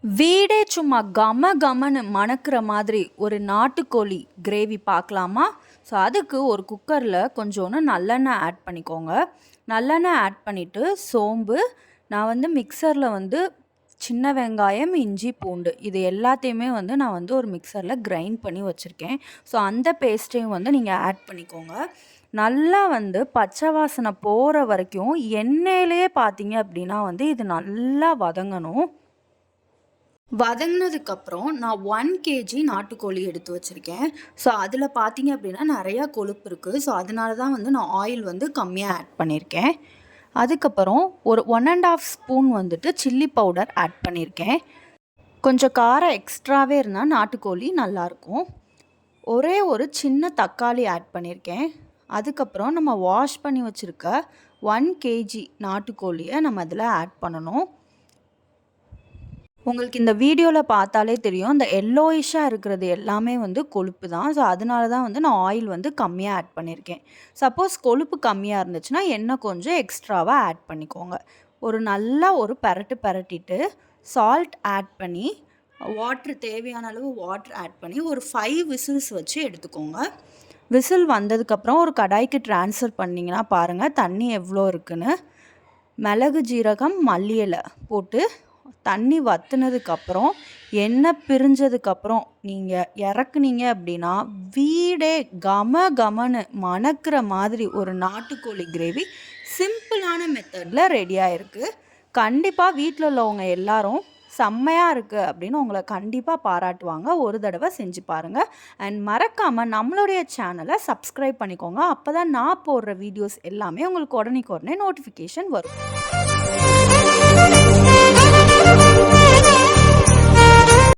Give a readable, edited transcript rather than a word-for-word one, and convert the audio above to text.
வீடே சும்மா கம கமன்னு மணக்கிற மாதிரி ஒரு நாட்டுக்கோழி கிரேவி பார்க்கலாமா? ஸோ அதுக்கு ஒரு குக்கரில் கொஞ்சோண்டு நல்லெண்ணெய் ஆட் பண்ணிக்கோங்க. நல்லெண்ணெய் ஆட் பண்ணிவிட்டு சோம்பு, நான் மிக்சரில் சின்ன வெங்காயம், இஞ்சி, பூண்டு இது எல்லாத்தையுமே நான் ஒரு மிக்சரில் கிரைண்ட் பண்ணி வச்சுருக்கேன். ஸோ அந்த பேஸ்ட்டையும் நீங்கள் ஆட் பண்ணிக்கோங்க. நல்லா பச்சை வாசனை போகிற வரைக்கும் எண்ணெயிலேயே பார்த்தீங்க அப்படின்னா இது நல்லா வதங்கணும். வதங்கினதுக்கப்புறம் நான் 1 கேஜி நாட்டுக்கோழி எடுத்து வச்சுருக்கேன். ஸோ அதில் பார்த்தீங்க அப்படின்னா நிறையா கொழுப்பு இருக்குது. ஸோ அதனால தான் நான் ஆயில் கம்மியாக ஆட் பண்ணியிருக்கேன். அதுக்கப்புறம் ஒரு 1 1/2 ஸ்பூன் சில்லி பவுடர் ஆட் பண்ணியிருக்கேன். கொஞ்சம் காரம் எக்ஸ்ட்ராவே இருந்தால் நாட்டுக்கோழி நல்லாயிருக்கும். ஒரே ஒரு சின்ன தக்காளி ஆட் பண்ணியிருக்கேன். அதுக்கப்புறம் நம்ம வாஷ் பண்ணி வச்சுருக்க 1 கேஜி நாட்டுக்கோழியை நம்ம அதில் ஆட் பண்ணணும். உங்களுக்கு இந்த வீடியோவில் பார்த்தாலே தெரியும், இந்த எல்லோயிஷாக இருக்கிறது எல்லாமே கொழுப்பு தான். ஸோ அதனால தான் நான் ஆயில் கம்மியாக ஆட் பண்ணியிருக்கேன். சப்போஸ் கொழுப்பு கம்மியாக இருந்துச்சுன்னா எண்ணெய் கொஞ்சம் எக்ஸ்ட்ராவாக ஆட் பண்ணிக்கோங்க. நல்லா ஒரு பெரட்டிட்டு சால்ட் ஆட் பண்ணி வாட்ரு தேவையான அளவு வாட்ரு ஆட் பண்ணி ஒரு 5 விசில்ஸ் வச்சு எடுத்துக்கோங்க. விசில் வந்ததுக்கப்புறம் ஒரு கடாய்க்கு ட்ரான்ஸ்ஃபர் பண்ணிங்கன்னா பாருங்கள் தண்ணி எவ்வளோ இருக்குன்னு. மிளகு, ஜீரகம், மல்லி இலை போட்டு தண்ணி வற்றுனதுக்கப்புறம் எண்ணெய் பிரிஞ்சதுக்கப்புறம் நீங்கள் இறக்குனீங்க அப்படின்னா வீடே கம கமன்னு மணக்கிற மாதிரி ஒரு நாட்டுக்கோழி கிரேவி சிம்பிளான மெத்தடில் ரெடியாக இருக்குது. கண்டிப்பாக வீட்டில் உள்ளவங்க எல்லாரும் செம்மையாக இருக்குது அப்படின்னு உங்களை கண்டிப்பாக பாராட்டுவாங்க. ஒரு தடவை செஞ்சு பாருங்கள். அண்ட் மறக்காமல் நம்மளுடைய சேனலை சப்ஸ்கிரைப் பண்ணிக்கோங்க. அப்போ தான் நான் போடுற வீடியோஸ் எல்லாமே உங்களுக்கு உடனே நோட்டிஃபிகேஷன் வரும்.